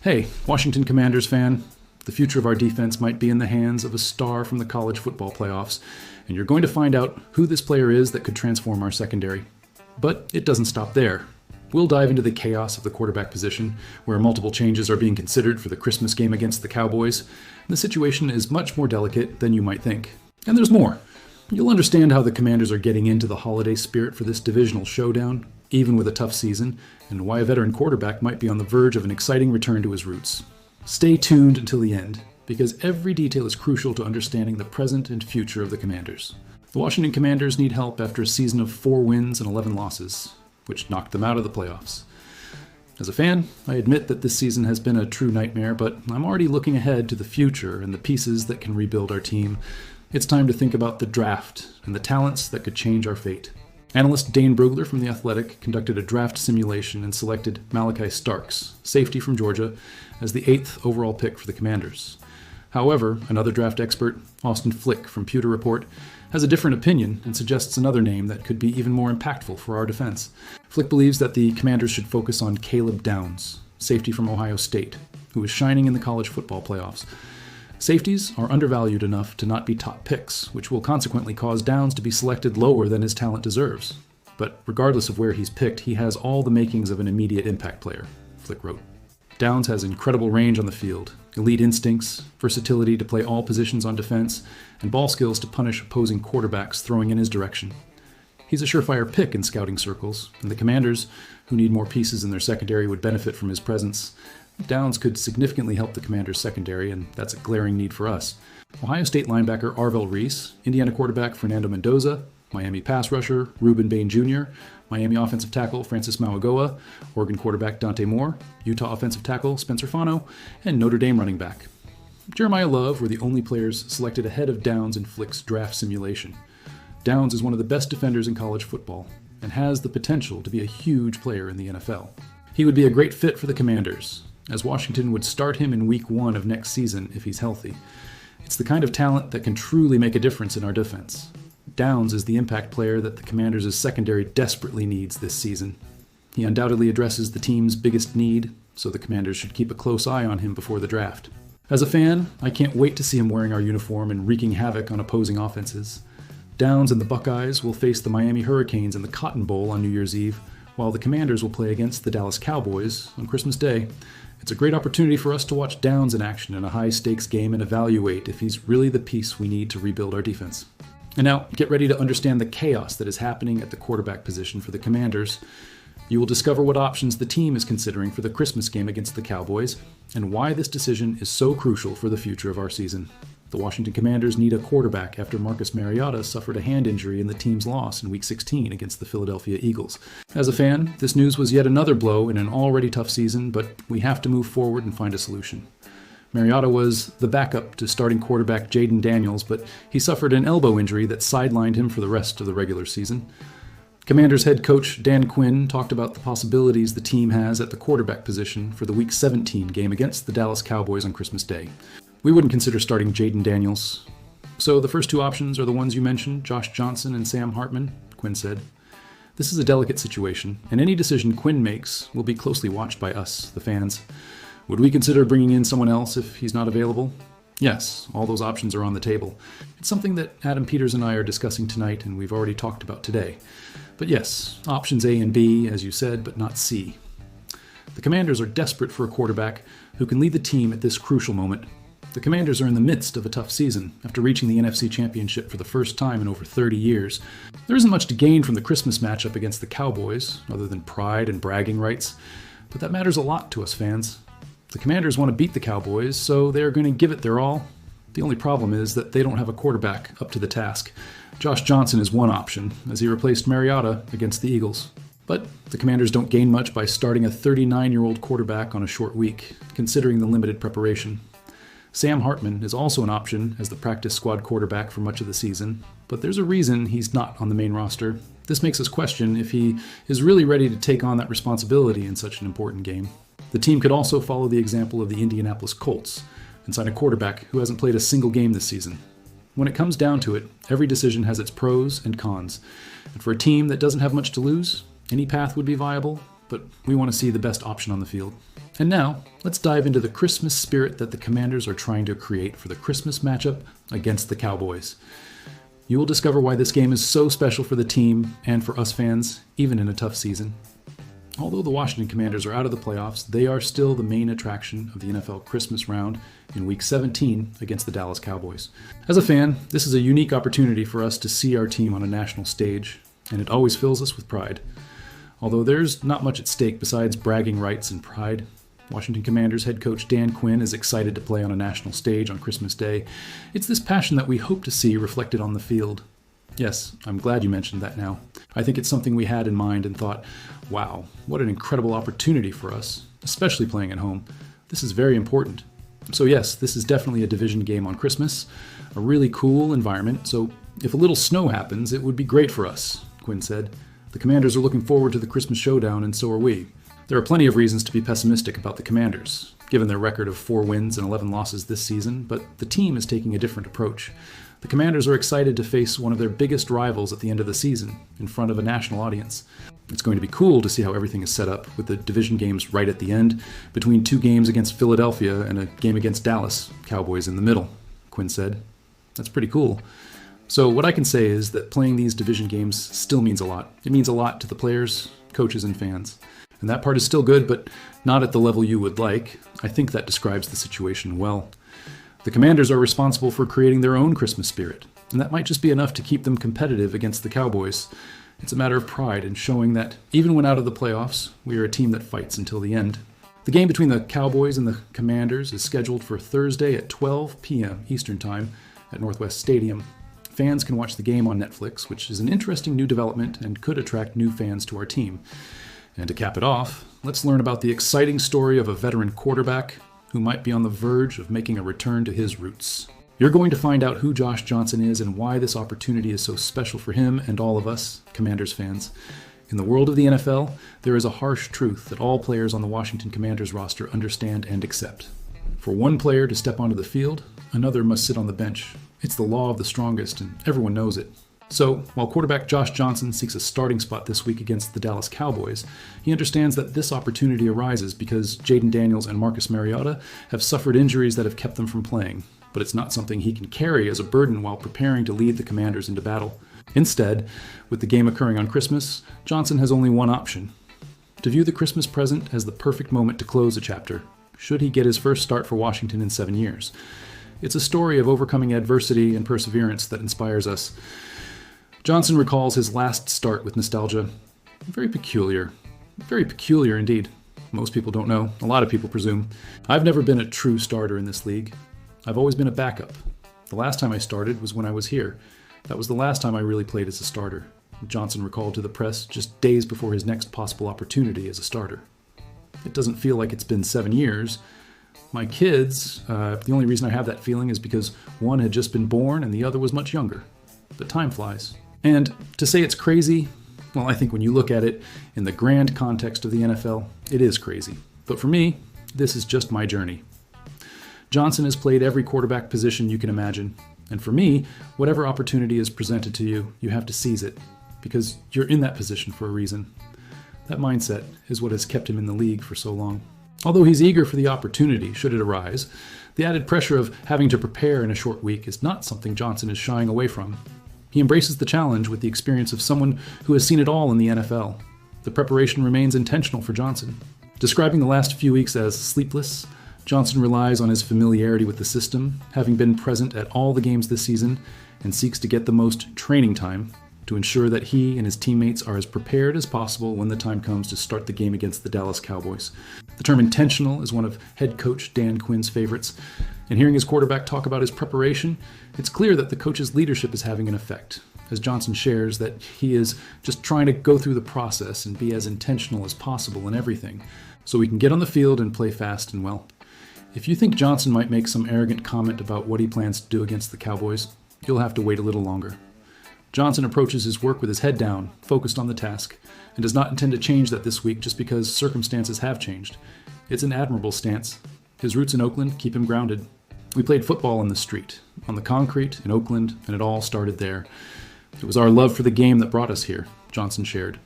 Hey, Washington Commanders fan, the future of our defense might be in the hands of a star from the college football playoffs, and you're going to find out who this player is that could transform our secondary. But it doesn't stop there. We'll dive into the chaos of the quarterback position, where multiple changes are being considered for the Christmas game against the Cowboys, and the situation is much more delicate than you might think. And there's more. You'll understand how the Commanders are getting into the holiday spirit for this divisional showdown, even with a tough season, and why a veteran quarterback might be on the verge of an exciting return to his roots. Stay tuned until the end, because every detail is crucial to understanding the present and future of the Commanders. The Washington Commanders need help after a season of 4 wins and 11 losses, which knocked them out of the playoffs. As a fan, I admit that this season has been a true nightmare, but I'm already looking ahead to the future and the pieces that can rebuild our team. It's time to think about the draft and the talents that could change our fate. Analyst Dane Brugler from The Athletic conducted a draft simulation and selected Malachi Starks, safety from Georgia, as the 8th overall pick for the Commanders. However, another draft expert, Austin Flick from Pewter Report, has a different opinion and suggests another name that could be even more impactful for our defense. Flick believes that the Commanders should focus on Caleb Downs, safety from Ohio State, who is shining in the college football playoffs. Safeties are undervalued enough to not be top picks, which will consequently cause Downs to be selected lower than his talent deserves. But regardless of where he's picked, he has all the makings of an immediate impact player, Flick wrote. Downs has incredible range on the field, elite instincts, versatility to play all positions on defense, and ball skills to punish opposing quarterbacks throwing in his direction. He's a surefire pick in scouting circles, and the Commanders, who need more pieces in their secondary, would benefit from his presence. Downs could significantly help the Commanders' secondary, and that's a glaring need for us. Ohio State linebacker Arvell Reese, Indiana quarterback Fernando Mendoza, Miami pass rusher Reuben Bain Jr., Miami offensive tackle Francis Mauigoa, Oregon quarterback Dante Moore, Utah offensive tackle Spencer Fano, and Notre Dame running back Jeremiah Love were the only players selected ahead of Downs in Flick's draft simulation. Downs is one of the best defenders in college football and has the potential to be a huge player in the NFL. He would be a great fit for the Commanders, as Washington would start him in week 1 of next season if he's healthy. It's the kind of talent that can truly make a difference in our defense. Downs is the impact player that the Commanders' secondary desperately needs this season. He undoubtedly addresses the team's biggest need, so the Commanders should keep a close eye on him before the draft. As a fan, I can't wait to see him wearing our uniform and wreaking havoc on opposing offenses. Downs and the Buckeyes will face the Miami Hurricanes in the Cotton Bowl on New Year's Eve, while the Commanders will play against the Dallas Cowboys on Christmas Day. It's a great opportunity for us to watch Downs in action in a high-stakes game and evaluate if he's really the piece we need to rebuild our defense. And now, get ready to understand the chaos that is happening at the quarterback position for the Commanders. You will discover what options the team is considering for the Christmas game against the Cowboys, and why this decision is so crucial for the future of our season. The Washington Commanders need a quarterback after Marcus Mariota suffered a hand injury in the team's loss in Week 16 against the Philadelphia Eagles. As a fan, this news was yet another blow in an already tough season, but we have to move forward and find a solution. Mariota was the backup to starting quarterback Jayden Daniels, but he suffered an elbow injury that sidelined him for the rest of the regular season. Commanders head coach Dan Quinn talked about the possibilities the team has at the quarterback position for the Week 17 game against the Dallas Cowboys on Christmas Day. We wouldn't consider starting Jayden Daniels. So the first 2 options are the ones you mentioned, Josh Johnson and Sam Hartman, Quinn said. This is a delicate situation, and any decision Quinn makes will be closely watched by us, the fans. Would we consider bringing in someone else if he's not available? Yes, all those options are on the table. It's something that Adam Peters and I are discussing tonight and we've already talked about today. But yes, options A and B, as you said, but not C. The Commanders are desperate for a quarterback who can lead the team at this crucial moment. The Commanders are in the midst of a tough season after reaching the NFC Championship for the first time in over 30 years. There isn't much to gain from the Christmas matchup against the Cowboys, other than pride and bragging rights, but that matters a lot to us fans. The Commanders want to beat the Cowboys, so they're going to give it their all. The only problem is that they don't have a quarterback up to the task. Josh Johnson is one option, as he replaced Mariota against the Eagles. But the Commanders don't gain much by starting a 39-year-old quarterback on a short week, considering the limited preparation. Sam Hartman is also an option as the practice squad quarterback for much of the season, but there's a reason he's not on the main roster. This makes us question if he is really ready to take on that responsibility in such an important game. The team could also follow the example of the Indianapolis Colts and sign a quarterback who hasn't played a single game this season. When it comes down to it, every decision has its pros and cons, and for a team that doesn't have much to lose, any path would be viable, but we want to see the best option on the field. And now, let's dive into the Christmas spirit that the Commanders are trying to create for the Christmas matchup against the Cowboys. You will discover why this game is so special for the team and for us fans, even in a tough season. Although the Washington Commanders are out of the playoffs, they are still the main attraction of the NFL Christmas round in Week 17 against the Dallas Cowboys. As a fan, this is a unique opportunity for us to see our team on a national stage, and it always fills us with pride. Although there's not much at stake besides bragging rights and pride, Washington Commanders head coach Dan Quinn is excited to play on a national stage on Christmas Day. It's this passion that we hope to see reflected on the field. Yes, I'm glad you mentioned that now. I think it's something we had in mind and thought, wow, what an incredible opportunity for us, especially playing at home. This is very important. So yes, this is definitely a division game on Christmas, a really cool environment, so if a little snow happens, it would be great for us, Quinn said. The Commanders are looking forward to the Christmas showdown, and so are we. There are plenty of reasons to be pessimistic about the Commanders, given their record of 4 wins and 11 losses this season, but the team is taking a different approach. The Commanders are excited to face one of their biggest rivals at the end of the season, in front of a national audience. It's going to be cool to see how everything is set up, with the division games right at the end, between 2 games against Philadelphia and a game against Dallas, Cowboys in the middle, Quinn said. That's pretty cool. So what I can say is that playing these division games still means a lot. It means a lot to the players, coaches, and fans. And that part is still good, but not at the level you would like. I think that describes the situation well. The Commanders are responsible for creating their own Christmas spirit, and that might just be enough to keep them competitive against the Cowboys. It's a matter of pride in showing that, even when out of the playoffs, we are a team that fights until the end. The game between the Cowboys and the Commanders is scheduled for Thursday at 12 p.m. Eastern Time at Northwest Stadium. Fans can watch the game on Netflix, which is an interesting new development and could attract new fans to our team. And to cap it off, let's learn about the exciting story of a veteran quarterback who might be on the verge of making a return to his roots. You're going to find out who Josh Johnson is and why this opportunity is so special for him and all of us, Commanders fans. In the world of the NFL, there is a harsh truth that all players on the Washington Commanders roster understand and accept. For one player to step onto the field, another must sit on the bench. It's the law of the strongest, and everyone knows it. So, while quarterback Josh Johnson seeks a starting spot this week against the Dallas Cowboys, he understands that this opportunity arises because Jayden Daniels and Marcus Mariota have suffered injuries that have kept them from playing, but it's not something he can carry as a burden while preparing to lead the Commanders into battle. Instead, with the game occurring on Christmas, Johnson has only one option: to view the Christmas present as the perfect moment to close a chapter, should he get his first start for Washington in 7 years. It's a story of overcoming adversity and perseverance that inspires us. Johnson recalls his last start with nostalgia. Very peculiar indeed. Most people don't know. A lot of people presume. I've never been a true starter in this league. I've always been a backup. The last time I started was when I was here. That was the last time I really played as a starter, Johnson recalled to the press just days before his next possible opportunity as a starter. It doesn't feel like it's been 7 years. My kids, the only reason I have that feeling is because one had just been born and the other was much younger. But time flies. And to say it's crazy, well, I think when you look at it in the grand context of the NFL, it is crazy. But for me, this is just my journey. Johnson has played every quarterback position you can imagine. And for me, whatever opportunity is presented to you, you have to seize it, because you're in that position for a reason. That mindset is what has kept him in the league for so long. Although he's eager for the opportunity, should it arise, the added pressure of having to prepare in a short week is not something Johnson is shying away from. He embraces the challenge with the experience of someone who has seen it all in the NFL. The preparation remains intentional for Johnson. Describing the last few weeks as sleepless, Johnson relies on his familiarity with the system, having been present at all the games this season, and seeks to get the most training time to ensure that he and his teammates are as prepared as possible when the time comes to start the game against the Dallas Cowboys. The term intentional is one of head coach Dan Quinn's favorites, and hearing his quarterback talk about his preparation, it's clear that the coach's leadership is having an effect, as Johnson shares that he is just trying to go through the process and be as intentional as possible in everything, so we can get on the field and play fast and well. If you think Johnson might make some arrogant comment about what he plans to do against the Cowboys, you'll have to wait a little longer. Johnson approaches his work with his head down, focused on the task, and does not intend to change that this week just because circumstances have changed. It's an admirable stance. His roots in Oakland keep him grounded. We played football in the street, on the concrete in Oakland, and it all started there. It was our love for the game that brought us here, Johnson shared.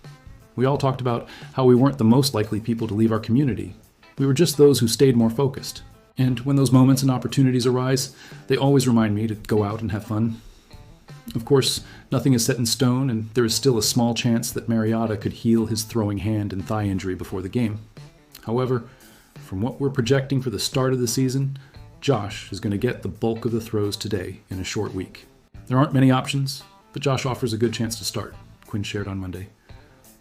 We all talked about how we weren't the most likely people to leave our community. We were just those who stayed more focused. And when those moments and opportunities arise, they always remind me to go out and have fun. Of course, nothing is set in stone, and there is still a small chance that Mariota could heal his throwing hand and thigh injury before the game. However, from what we're projecting for the start of the season, Josh is going to get the bulk of the throws today in a short week. There aren't many options, but Josh offers a good chance to start, Quinn shared on Monday.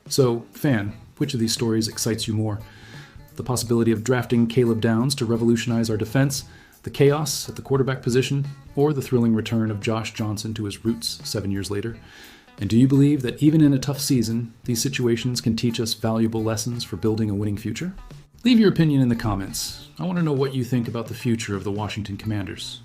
So, fan, which of these stories excites you more? The possibility of drafting Caleb Downs to revolutionize our defense, the chaos at the quarterback position, or the thrilling return of Josh Johnson to his roots 7 years later? And do you believe that even in a tough season, these situations can teach us valuable lessons for building a winning future? Leave your opinion in the comments. I want to know what you think about the future of the Washington Commanders.